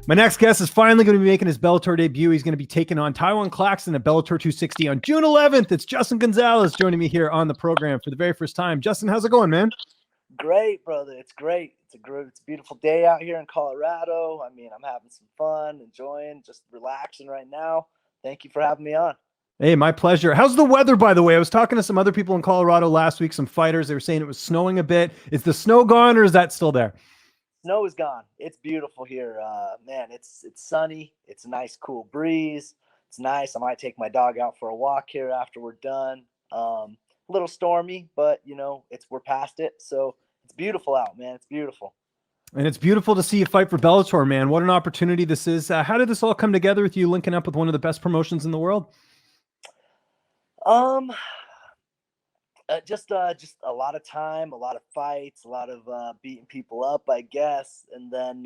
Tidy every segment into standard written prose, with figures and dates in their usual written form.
My next guest is finally going to be making his Bellator debut. He's going to be taking on Ty-wan Claxton at Bellator 260 on June 11th. It's Justin Gonzales joining me here on the program for the very first time. Justin, how's it going, man? Great, brother. It's great. It's a beautiful day out here in Colorado. I mean, I'm having some fun, enjoying, just relaxing right now. Thank you for having me on. Hey, my pleasure. How's the weather, by the way? I was talking to some other people in Colorado last week, some fighters. They were saying it was snowing a bit. Is the snow gone or is that still there? Snow is gone. It's beautiful here. Man, it's sunny. It's a nice, cool breeze. It's nice. I might take my dog out for a walk here after we're done. A little stormy, but we're past it. So it's beautiful out, man. It's beautiful. And it's beautiful to see you fight for Bellator, man. What an opportunity this is. How did this all come together with you linking up with one of the best promotions in the world? Just a lot of time, a lot of fights, a lot of beating people up, I guess. And then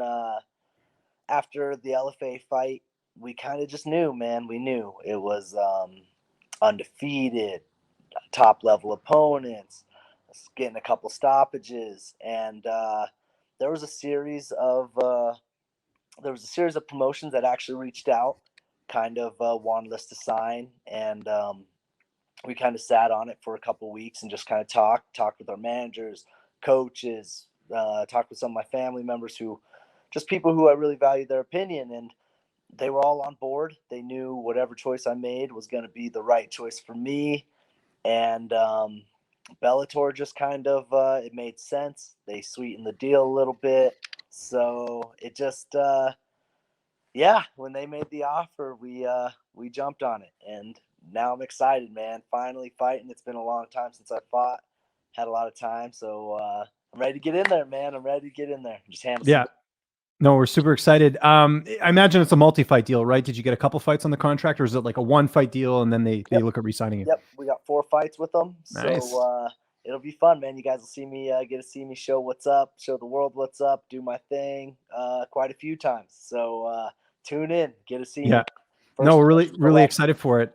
after the LFA fight, we kind of just knew, man. We knew it was undefeated, top level opponents, getting a couple stoppages, and there was a series of promotions that actually reached out, kind of wanted us to sign, and we kind of sat on it for a couple weeks and just kind of talked with our managers, coaches, talked with some of my family members just people who I really valued their opinion, and they were all on board. They knew whatever choice I made was going to be the right choice for me. And Bellator just kind of, it made sense. They sweetened the deal a little bit. So it just, when they made the offer, we jumped on it. And now I'm excited, man. Finally fighting. It's been a long time since I fought. Had a lot of time. So I'm ready to get in there, man. I'm ready to get in there. Just handle some. No, we're super excited. I imagine it's a multi-fight deal, right? Did you get a couple fights on the contract, or is it like a one-fight deal and then they look at re-signing you? Yep, we got 4 fights with them. Nice. So it'll be fun, man. You guys will see me, get to see me show what's up, show the world what's up, do my thing quite a few times. So tune in, get to see me. No, we're really excited for it.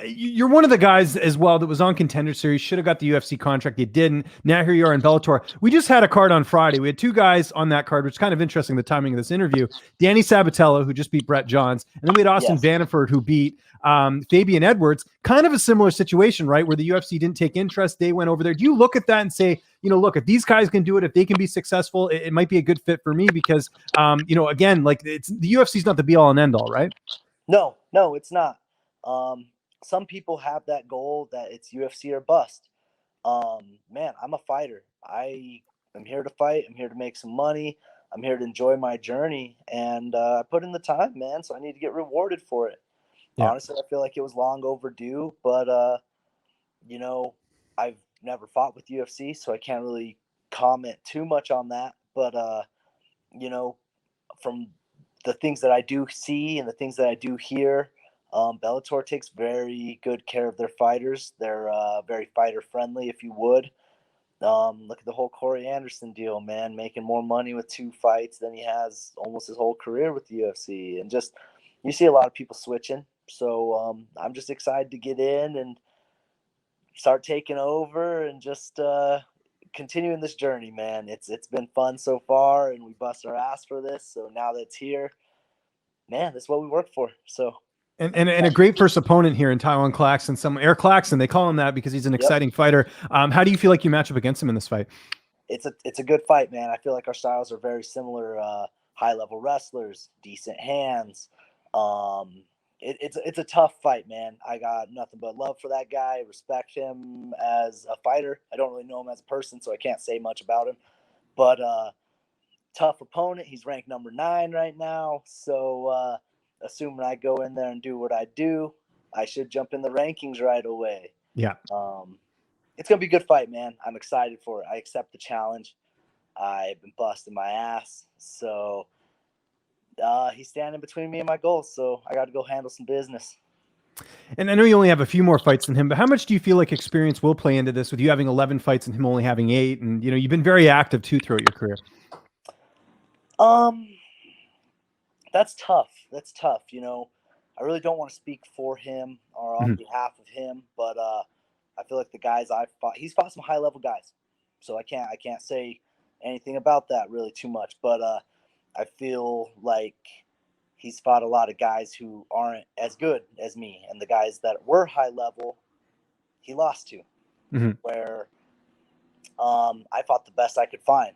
You're one of the guys as well that was on Contender Series, should have got the UFC contract. You didn't. Now here you are in Bellator. We just had a card on Friday. We had 2 guys on that card, which is kind of interesting, the timing of this interview. Danny Sabatello, who just beat Brett Johns, and then we had Austin Vanderford, who beat Fabian Edwards. Kind of a similar situation, right, where the UFC didn't take interest. They went over there. Do you look at that and say, look, if these guys can do it, if they can be successful, it might be a good fit for me because, again, like the UFC's not the be all and end all, right? No, it's not. Some people have that goal that it's UFC or bust. Man, I'm a fighter. I am here to fight. I'm here to make some money. I'm here to enjoy my journey. And I put in the time, man, so I need to get rewarded for it. Yeah. Honestly, I feel like it was long overdue. But, I've never fought with UFC, so I can't really comment too much on that. But, from the things that I do see and the things that I do hear, Bellator takes very good care of their fighters. They're very fighter friendly, if you would. Look at the whole Corey Anderson deal, man, making more money with 2 fights than he has almost his whole career with the UFC. And just, you see a lot of people switching. So I'm just excited to get in and start taking over and just continuing this journey, man. It's been fun so far, and we bust our ass for this. So now that it's here, man, that's what we work for. So and a great first opponent here in Ty-wan Claxton, some Eric Claxton, they call him that because he's an exciting fighter. How do you feel like you match up against him in this fight? It's a good fight, man. I feel like our styles are very similar. High level wrestlers, decent hands. It's a tough fight, man. I got nothing but love for that guy. Respect him as a fighter. I don't really know him as a person, so I can't say much about him. But tough opponent. He's ranked number 9 right now. So assuming I go in there and do what I do, I should jump in the rankings right away. Yeah. It's going to be a good fight, man. I'm excited for it. I accept the challenge. I've been busting my ass. So he's standing between me and my goals, so I got to go handle some business. And I know you only have a few more fights than him, but how much do you feel like experience will play into this with you having 11 fights and him only having 8? And, you've been very active too throughout your career. That's tough. I really don't want to speak for him or on behalf of him, but I feel like the guys I've fought, he's fought some high level guys, so I can't say anything about that really too much, but I feel like he's fought a lot of guys who aren't as good as me, and the guys that were high level, he lost to. Where I fought the best I could find,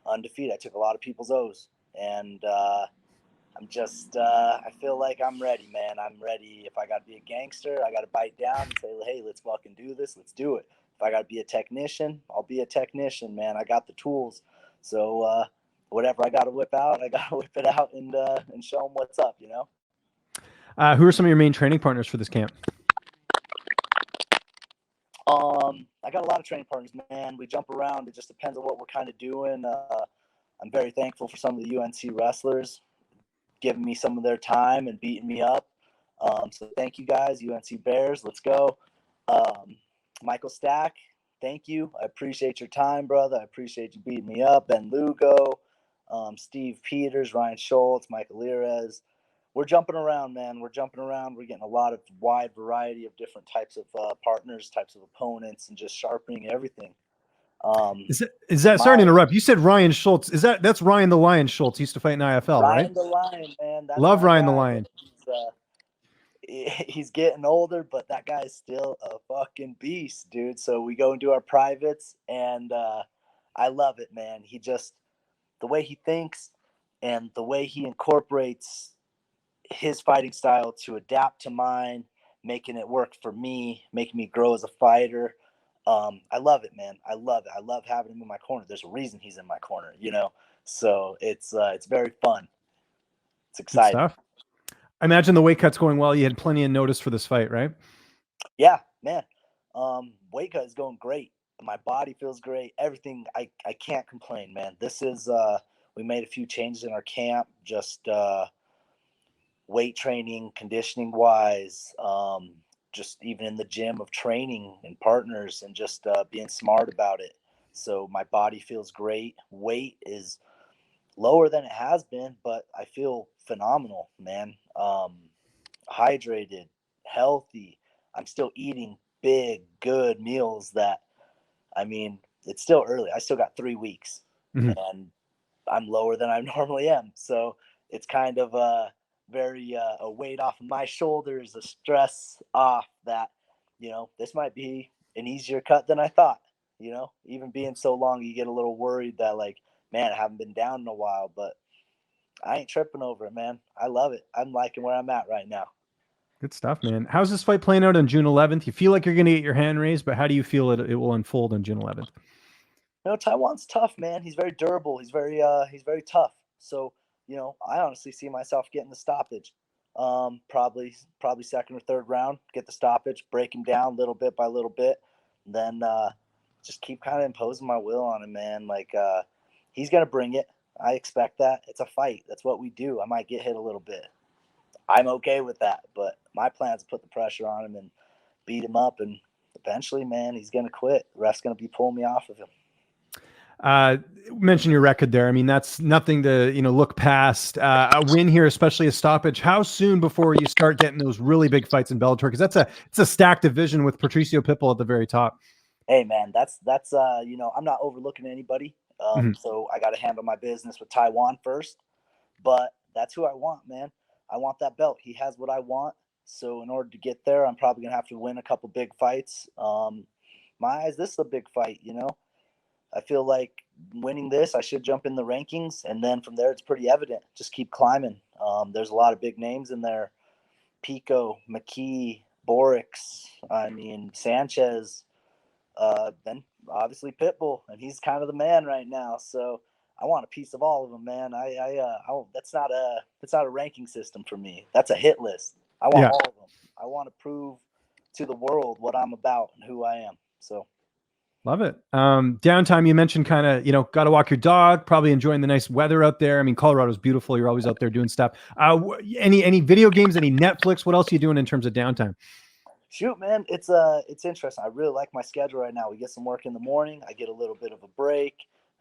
undefeated. I took a lot of people's O's, and I'm just I feel like I'm ready, man. I'm ready. If I got to be a gangster, I got to bite down and say, hey, let's fucking do this. Let's do it. If I got to be a technician, I'll be a technician, man. I got the tools. So whatever I got to whip out, I got to whip it out and show them what's up, you know? Who are some of your main training partners for this camp? I got a lot of training partners, man. We jump around. It just depends on what we're kind of doing. I'm very thankful for some of the UNC wrestlers giving me some of their time and beating me up. So thank you guys, UNC Bears. Let's go. Michael Stack, thank you. I appreciate your time, brother. I appreciate you beating me up. Ben Lugo, Steve Peters, Ryan Schultz, Michael Lirez. We're jumping around, man. We're jumping around. We're getting a lot of wide variety of different types of partners, types of opponents, and just sharpening everything. Is that sorry to interrupt? You said Ryan Schultz. That's Ryan the Lion Schultz? He used to fight in IFL, right? Ryan the Lion, man. That's Love Ryan the Lion. He's getting older, but that guy's still a fucking beast, dude. So we go and do our privates, and I love it, man. He just, the way he thinks and the way he incorporates his fighting style to adapt to mine, making it work for me, making me grow as a fighter. I love it, man. I love it. I love having him in my corner. There's a reason he's in my corner, you know? So it's very fun. It's exciting. Good stuff. I imagine the weight cut's going well. You had plenty of notice for this fight, right? Yeah, man. Weight cut is going great. My body feels great. Everything. I can't complain, man. This is, we made a few changes in our camp, just, weight training, conditioning wise, just even in the gym of training and partners and just being smart about it. So my body feels great. Weight is lower than it has been, but I feel phenomenal, man. Hydrated, healthy. I'm still eating big, good meals that, I mean, it's still early. I still got 3 weeks and I'm lower than I normally am. So it's kind of a weight off of my shoulders, a stress off that, you know, this might be an easier cut than I thought, you know, even being so long, you get a little worried that like, man, I haven't been down in a while, but I ain't tripping over it, man. I love it. I'm liking where I'm at right now. Good stuff, man. How's this fight playing out on June 11th? You feel like you're going to get your hand raised, but how do you feel it will unfold on June 11th? You know, Ty-Wan's tough, man. He's very durable. He's very tough. So, you know, I honestly see myself getting the stoppage. Probably second or third round, get the stoppage, break him down little bit by little bit, and then just keep kind of imposing my will on him, man. Like he's gonna bring it. I expect that. It's a fight. That's what we do. I might get hit a little bit. I'm okay with that, but my plan is to put the pressure on him and beat him up, and eventually, man, he's gonna quit. The ref's gonna be pulling me off of him. Mention your record there. I mean, that's nothing to, you know, look past. A win here, especially a stoppage. How soon before you start getting those really big fights in Bellator? Because it's a stacked division with Patricio Pitbull at the very top. Hey, man, that's you know, I'm not overlooking anybody. So I got to handle my business with Ty-Wan first, but that's who I want, man. I want that belt. He has what I want. So in order to get there, I'm probably gonna have to win a couple big fights. My eyes, this is a big fight, you know. I feel like winning this, I should jump in the rankings, and then from there, it's pretty evident. Just keep climbing. There's a lot of big names in there: Pico, McKee, Borix. I mean, Sanchez. Then obviously Pitbull, and he's kind of the man right now. So I want a piece of all of them, man. That's not a ranking system for me. That's a hit list. I want all of them. I want to prove to the world what I'm about and who I am. So. Love it. Downtime, you mentioned kind of, you know, got to walk your dog, probably enjoying the nice weather out there. I mean, Colorado's beautiful. You're always out there doing stuff. Any video games, any Netflix? What else are you doing in terms of downtime? Shoot, man, it's interesting. I really like my schedule right now. We get some work in the morning. I get a little bit of a break.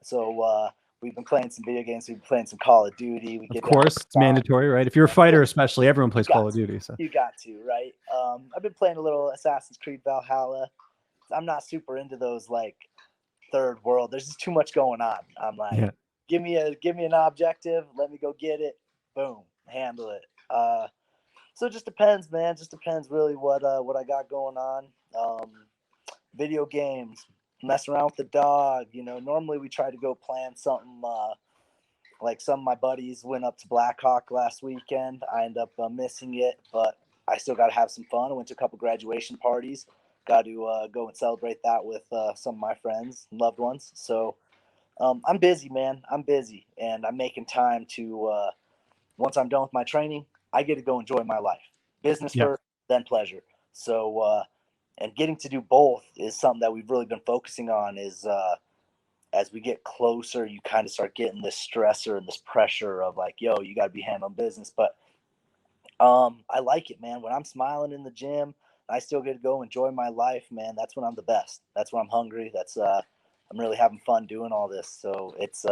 So we've been playing some video games. We've been playing some Call of Duty. Of course, it's mandatory, right? If you're a fighter, especially, everyone plays Call of Duty. So you got to, right? I've been playing a little Assassin's Creed Valhalla. I'm not super into those like third world. There's just too much going on. I'm like, give me an objective. Let me go get it. Boom, handle it. So it just depends, man. Just depends really what I got going on. Video games, mess around with the dog. Normally we try to go plan something. Like some of my buddies went up to Blackhawk last weekend. I ended up missing it, but I still got to have some fun. I went to a couple graduation parties. Got to go and celebrate that with some of my friends and loved ones. So I'm busy, man. I'm busy, and I'm making time to. Once I'm done with my training, I get to go enjoy my life. Business first, then pleasure. So, and getting to do both is something that we've really been focusing on. Is as we get closer, you kind of start getting this stressor and this pressure of like, yo, you got to be handling business. But I like it, man. When I'm smiling in the gym, I still get to go enjoy my life, man. That's when I'm the best. That's when I'm hungry. That's I'm really having fun doing all this. So it's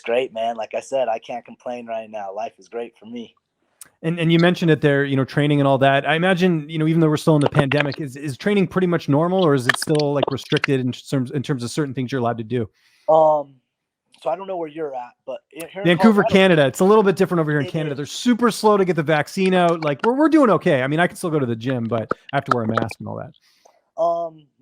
great, man. Like I said, I can't complain right now. Life is great for me. And you mentioned it there, training and all that. I imagine, even though we're still in the pandemic, is training pretty much normal, or is it still like restricted in terms of certain things you're allowed to do? So I don't know where you're at, but here Vancouver, in Colorado, Canada, it's a little bit different over here in Canada. They're super slow to get the vaccine out. Like we're doing okay. I mean, I can still go to the gym, but I have to wear a mask and all that.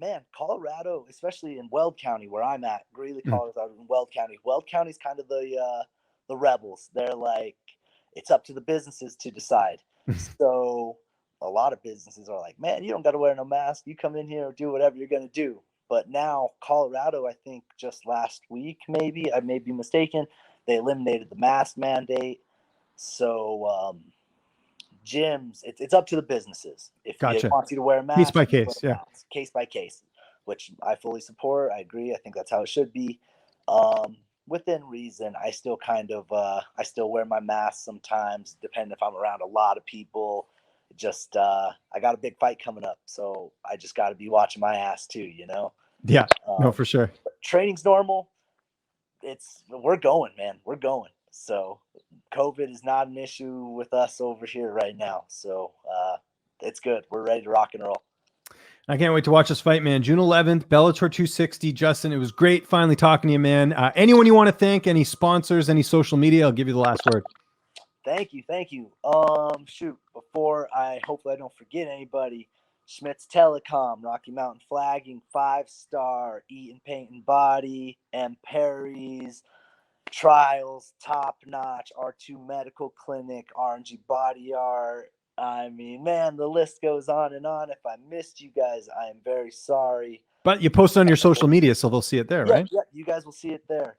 Man, Colorado, especially in Weld County, where I'm at, Greeley, Colorado, in Weld County. Weld County's kind of the rebels. They're like, it's up to the businesses to decide. So a lot of businesses are like, man, you don't got to wear no mask. You come in here or do whatever you're going to do. But now Colorado, I think just last week, maybe, I may be mistaken, they eliminated the mask mandate. So gyms, it's up to the businesses. If Gotcha. they want you to wear a mask, Case by case, yeah. Case by case, which I fully support. I agree. I think that's how it should be. Within reason, I still kind of I still wear my mask sometimes, depending if I'm around a lot of people. Just I got a big fight coming up, so I just got to be watching my ass too, Yeah, no, for sure. Training's normal. We're going, man. We're going. So COVID is not an issue with us over here right now. So it's good. We're ready to rock and roll. I can't wait to watch this fight, man. June 11th, Bellator 260. Justin, it was great finally talking to you, man. Anyone you want to thank, any sponsors, any social media, I'll give you the last word. Thank you. Before hopefully I don't forget anybody, Schmitz Telecom, Rocky Mountain Flagging, 5-Star, Eaton Paint and Body, M. Perry's, Trials, Top Notch, R2 Medical Clinic, RNG Body Art. I mean, man, the list goes on and on. If I missed you guys, I am very sorry. But you post on your social media, so they'll see it there, right? Yeah, you guys will see it there.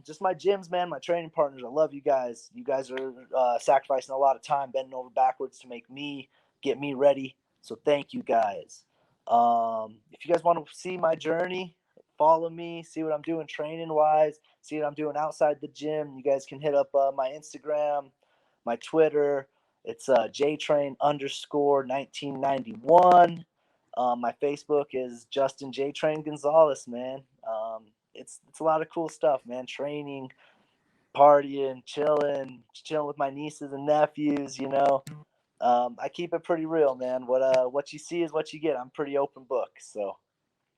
Just my gyms, man, my training partners. I love you guys. You guys are sacrificing a lot of time, bending over backwards to get me ready. So thank you guys. If you guys want to see my journey, follow me, see what I'm doing training wise, see what I'm doing outside the gym. You guys can hit up my Instagram, my Twitter. It's JTrain_1991. My Facebook is Justin J-Train Gonzales, man. It's a lot of cool stuff, man. Training, partying, chilling with my nieces and nephews, I keep it pretty real, man. What you see is what you get. I'm pretty open book. So